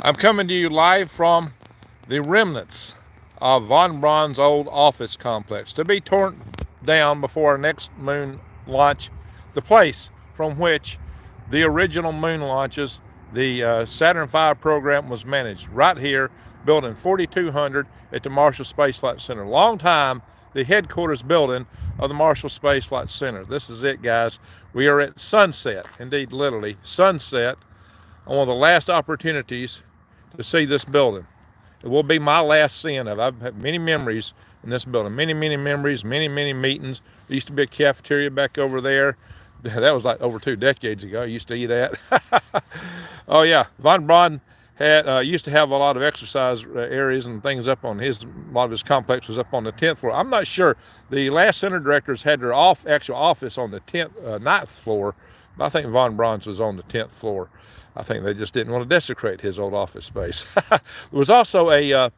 I'm coming to you live from the remnants of von Braun's old office complex, to be torn down before our next moon launch, the place from which the original moon launches, the Saturn V program, was managed, right here, building 4200 at the Marshall Space Flight Center. Long time the headquarters building of the Marshall Space Flight Center. This is it, guys. We are at sunset, indeed literally sunset, on one of the last opportunities to see this building. It will be my last seeing of it. I've had many memories in this building, many memories, many meetings. There used to be a cafeteria back over there. That was like over 2 decades ago. I used to eat at. Oh yeah, von Braun had used to have a lot of exercise areas and things up on a lot of his complex was up on the 10th floor. I'm not sure. The last center directors had their actual office on the 9th floor, but I think von Braun's was on the 10th floor. I think they just didn't want to desecrate his old office space. There was also a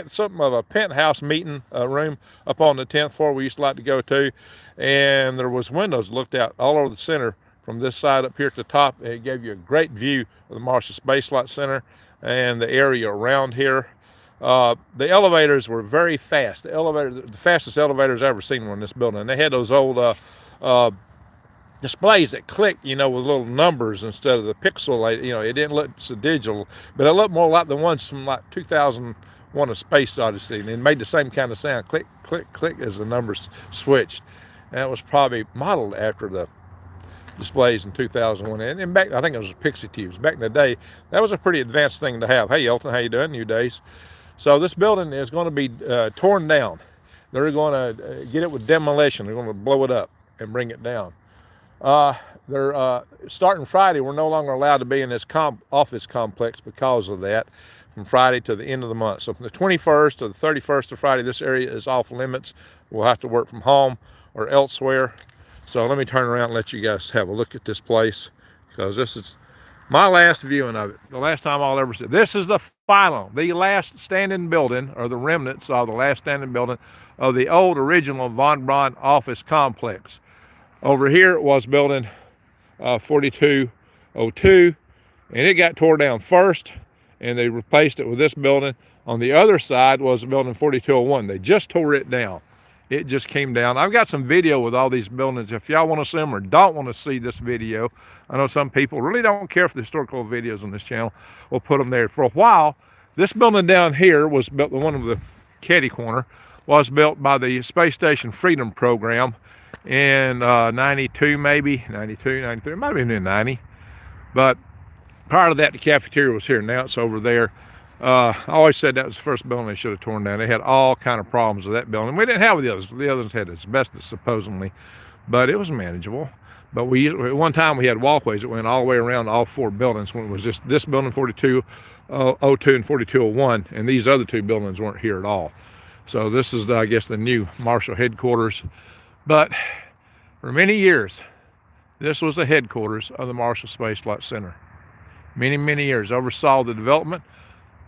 something of a penthouse meeting room up on the 10th floor we used to like to go to, and there was windows looked out all over the center from this side up here at the top. It gave you a great view of the Marshall Space Flight Center and the area around here. The elevators were very fast. The fastest elevators I've ever seen were in this building. They had those old displays that click, with little numbers instead of the pixel. It didn't look so digital, but it looked more like the ones from like 2001: A Space Odyssey, and it made the same kind of sound, click, click, click, as the numbers switched. And it was probably modeled after the displays in 2001. And back, I think it was Pixie Tubes. Back in the day, that was a pretty advanced thing to have. Hey, Elton, how you doing? New days. So this building is going to be torn down. They're going to get it with demolition. They're going to blow it up and bring it down. They're starting Friday. We're no longer allowed to be in this office complex because of that, from Friday to the end of the month. So from the 21st to the 31st of Friday, this area is off limits. We'll have to work from home or elsewhere. So let me turn around and let you guys have a look at this place, because this is my last viewing of it. The last time I'll ever see it. This is the last standing building, or the remnants of the last standing building of the old original von Braun office complex. Over here was building 4202, and it got tore down first, and they replaced it with this building. On the other side was building 4201. They just tore it down. It just came down. I've got some video with all these buildings. If y'all want to see them or don't want to see this video, I know some people really don't care for the historical videos on this channel. We'll put them there. For a while, this building down here was built, the one of the caddy corner, was built by the Space Station Freedom program in 92, maybe 92, 93, it might have been in 90. But prior to that, the cafeteria was here. Now it's over there. I always said that was the first building they should have torn down. They had all kind of problems with that building. We didn't have the others. The others had asbestos, supposedly, but it was manageable. But at one time we had walkways that went all the way around all 4 buildings, when it was just this building, 4202 and 4201, and these other 2 buildings weren't here at all. So this is, I guess, the new Marshall headquarters. But for many years, this was the headquarters of the Marshall Space Flight Center. Many years. Oversaw the development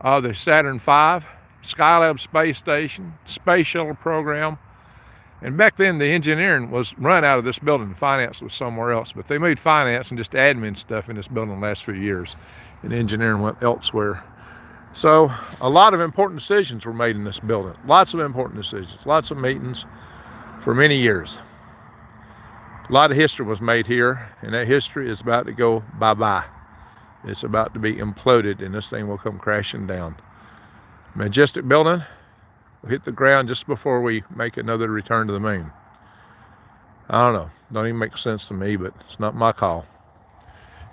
of the Saturn V, Skylab space station, space shuttle program. And back then, the engineering was run out of this building. Finance was somewhere else. But they moved finance and just admin stuff in this building the last few years. And engineering went elsewhere. So a lot of important decisions were made in this building. Lots of important decisions. Lots of meetings for many years. A lot of history was made here, and that history is about to go bye-bye. It's about to be imploded, and this thing will come crashing down. Majestic building will hit the ground just before we make another return to the moon. I don't know. Don't even make sense to me, but it's not my call.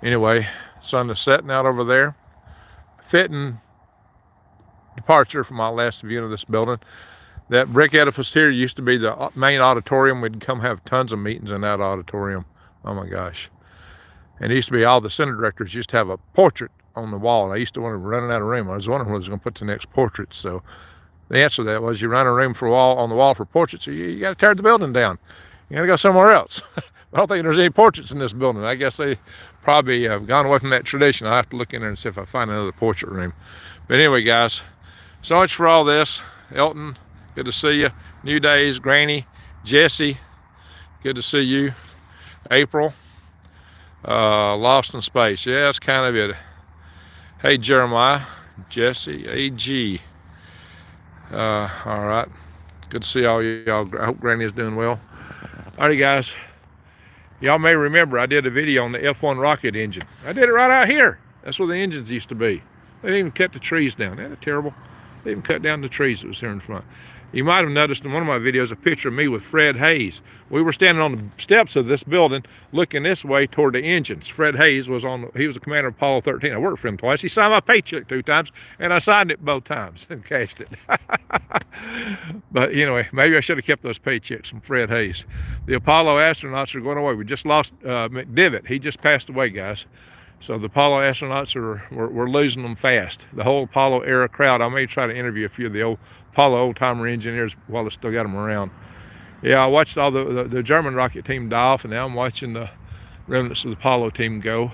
Anyway, sun is setting out over there. Fitting departure from my last view of this building. That brick edifice here used to be the main auditorium. We'd come have tons of meetings in that auditorium. Oh my gosh. And it used to be all the center directors used to have a portrait on the wall. And I used to want to run out of room. I was wondering where I was going to put the next portrait. So the answer to that was, you run a room on the wall for portraits, so you got to tear the building down. You got to go somewhere else. I don't think there's any portraits in this building. I guess they probably have gone away from that tradition. I'll have to look in there and see if I find another portrait room. But anyway, guys, so much for all this. Elton, good to see you. New Days, Granny, Jesse, good to see you. April, Lost in Space. Yeah, that's kind of it. Hey, Jeremiah, Jesse AG. All right. Good to see all y'all. I hope Granny's doing well. Alrighty, guys. Y'all may remember I did a video on the F1 rocket engine. I did it right out here. That's where the engines used to be. They didn't even cut the trees down. Isn't that terrible? They even cut down the trees that was here in front. You might have noticed in one of my videos a picture of me with Fred Hayes. We were standing on the steps of this building looking this way toward the engines. Fred Hayes was he was the commander of Apollo 13. I worked for him twice. He signed my paycheck 2 times, and I signed it both times and cashed it. But anyway, maybe I should have kept those paychecks from Fred Hayes. The Apollo astronauts are going away. We just lost McDivitt. He just passed away, guys. So the Apollo astronauts we're losing them fast. The whole Apollo era crowd. I may try to interview a few of the old Apollo old-timer engineers while I still got them around. Yeah, I watched all the German rocket team die off, and now I'm watching the remnants of the Apollo team go.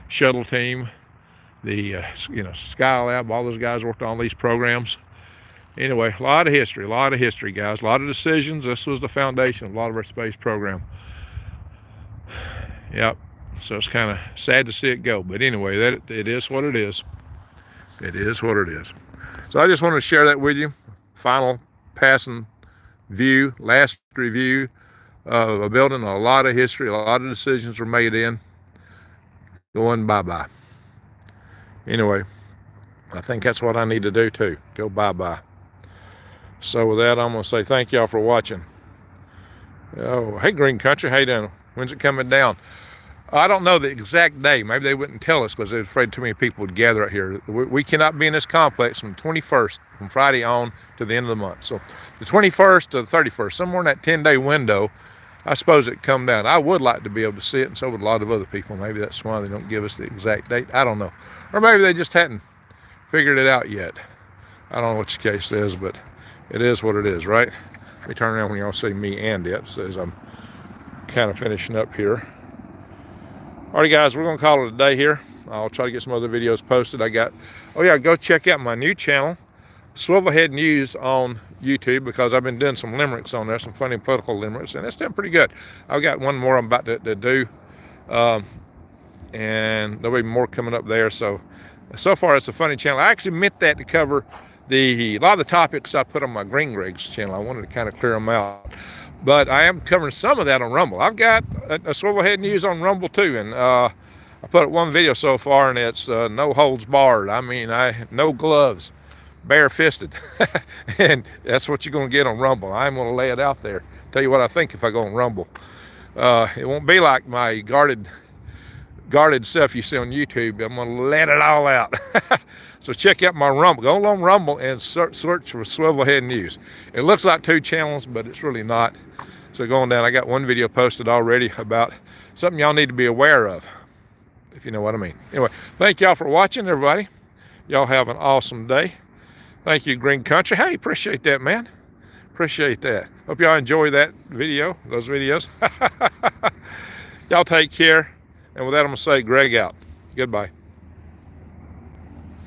Shuttle team, the Skylab, all those guys worked on these programs. Anyway, a lot of history, guys. A lot of decisions. This was the foundation of a lot of our space program. Yep. So it's kind of sad to see it go. But anyway, it is what it is. It is what it is. So I just wanted to share that with you. Final passing view, last review of a building. A lot of history, a lot of decisions were made in. Going bye-bye. Anyway, I think that's what I need to do too. Go bye-bye. So with that, I'm going to say thank y'all for watching. Oh, hey, Green Country. How you doing? When's it coming down? I don't know the exact day. Maybe they wouldn't tell us because they're afraid too many people would gather out here. We cannot be in this complex from the 21st, from Friday on to the end of the month. So the 21st to the 31st, somewhere in that 10-day window, I suppose it'd come down. I would like to be able to see it, and so would a lot of other people. Maybe that's why they don't give us the exact date. I don't know. Or maybe they just hadn't figured it out yet. I don't know what the case is, but it is what it is, right? Let me turn around when y'all see me and it, says I'm kind of finishing up here. Alright, guys, we're going to call it a day here. I'll try to get some other videos posted. Go check out my new channel, Swivelhead News on YouTube, because I've been doing some limericks on there, some funny political limericks, and it's done pretty good. I've got one more I'm about to do, and there'll be more coming up there. So far, it's a funny channel. I actually meant that to cover a lot of the topics I put on my Green Rigs channel. I wanted to kind of clear them out. But I am covering some of that on Rumble. I've got a Swivelhead News on Rumble too, and I put up one video so far, and it's no holds barred. I mean, no gloves, bare-fisted, and that's what you're going to get on Rumble. I'm going to lay it out there. Tell you what I think if I go on Rumble. It won't be like my guarded stuff you see on YouTube. I'm going to let it all out. So check out my Rumble. Go on Rumble and search for Swivelhead News. It looks like 2 channels, but it's really not. So going down, I got one video posted already about something y'all need to be aware of, if you know what I mean. Anyway, thank y'all for watching, everybody. Y'all have an awesome day. Thank you, Green Country. Hey, appreciate that, man. Appreciate that. Hope y'all enjoy that video, those videos. Y'all take care. And with that, I'm going to say Greg out. Goodbye.